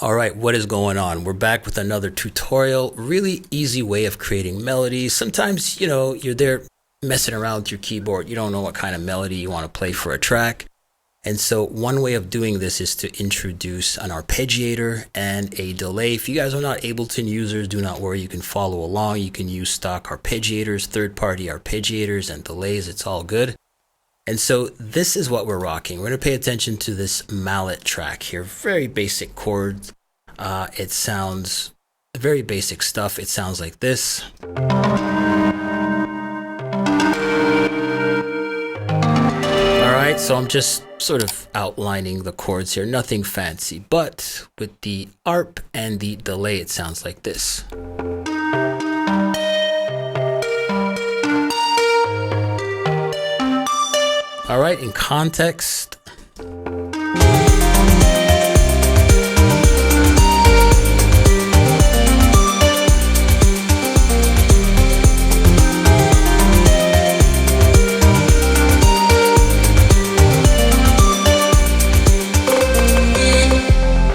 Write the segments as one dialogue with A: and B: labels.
A: All right, what is going on? We're back with another tutorial. Really easy way of creating melodies. Sometimes, you're there messing around with your keyboard. You don't know what kind of melody you want to play for a track. And so one way of doing this is to introduce an arpeggiator and a delay. If you guys are not Ableton users, do not worry. You can follow along. You can use stock arpeggiators, third-party arpeggiators and delays. It's all good. And so this is what we're rocking. We're going to pay attention to this mallet track here. Very basic chords. It sounds very basic stuff. It sounds like this. All right, so I'm just sort of outlining the chords here. Nothing fancy, but with the arp and the delay, it sounds like this. All right, in context.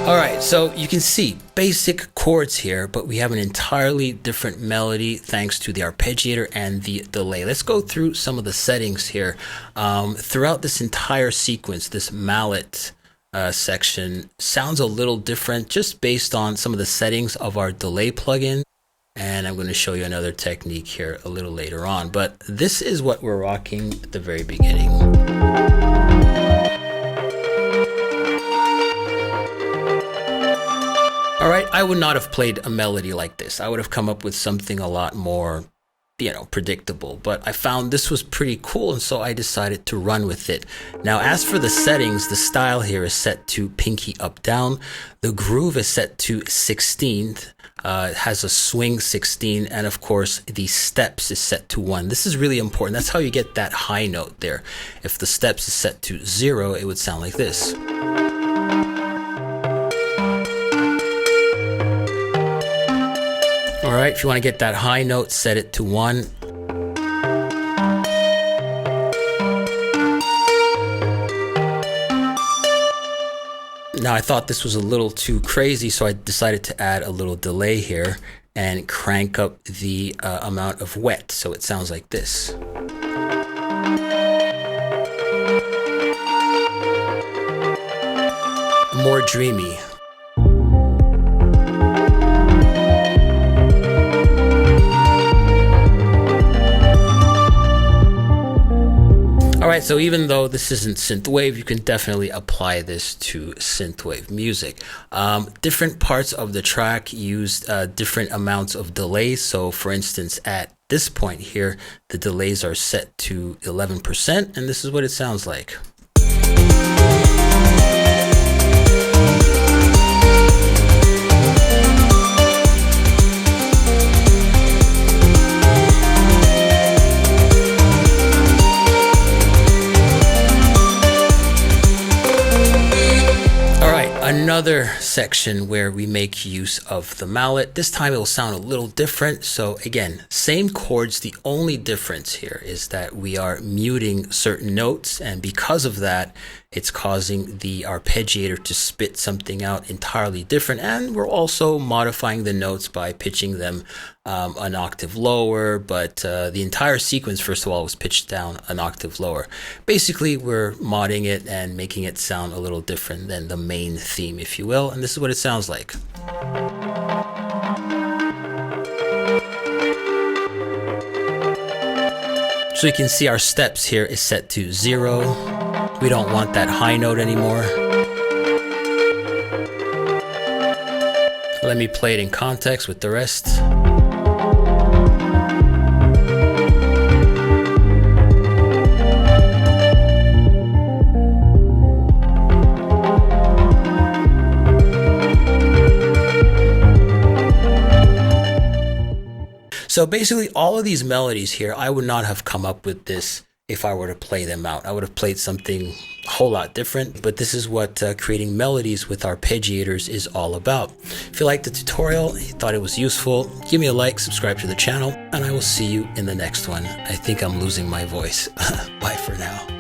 A: All right, so you can see basic chords here, but we have an entirely different melody thanks to the arpeggiator and the delay. Let's go through some of the settings here. Throughout this entire sequence, this mallet section sounds a little different just based on some of the settings of our delay plugin. And I'm going to show you another technique here a little later on. But this is what we're rocking at the very beginning. All right, I would not have played a melody like this. I would have come up with something a lot more, predictable. But I found this was pretty cool, and so I decided to run with it. Now, as for the settings, the style here is set to pinky up down. The groove is set to 16th. It has a swing 16, and of course, the steps is set to 1. This is really important. That's how you get that high note there. If the steps is set to 0, it would sound like this. All right, if you want to get that high note, set it to 1. Now, I thought this was a little too crazy, so I decided to add a little delay here and crank up the amount of wet, so it sounds like this. More dreamy. All right, so even though this isn't synthwave, you can definitely apply this to synthwave music. Different parts of the track used different amounts of delays. So for instance, at this point here, the delays are set to 11%, and this is what it sounds like. Another section where we make use of the mallet. This time it will sound a little different. So again, same chords. The only difference here is that we are muting certain notes, and because of that, it's causing the arpeggiator to spit something out entirely different. And we're also modifying the notes by pitching them an octave lower, but the entire sequence, first of all, was pitched down an octave lower. Basically, we're modding it and making it sound a little different than the main theme, if you will. And this is what it sounds like. So you can see our steps here is set to 0. We don't want that high note anymore. Let me play it in context with the rest. So basically all of these melodies here, I would not have come up with this if I were to play them out. I would have played something a whole lot different, but this is what creating melodies with arpeggiators is all about. If you liked the tutorial, you thought it was useful, give me a like, subscribe to the channel, and I will see you in the next one. I think I'm losing my voice. Bye for now.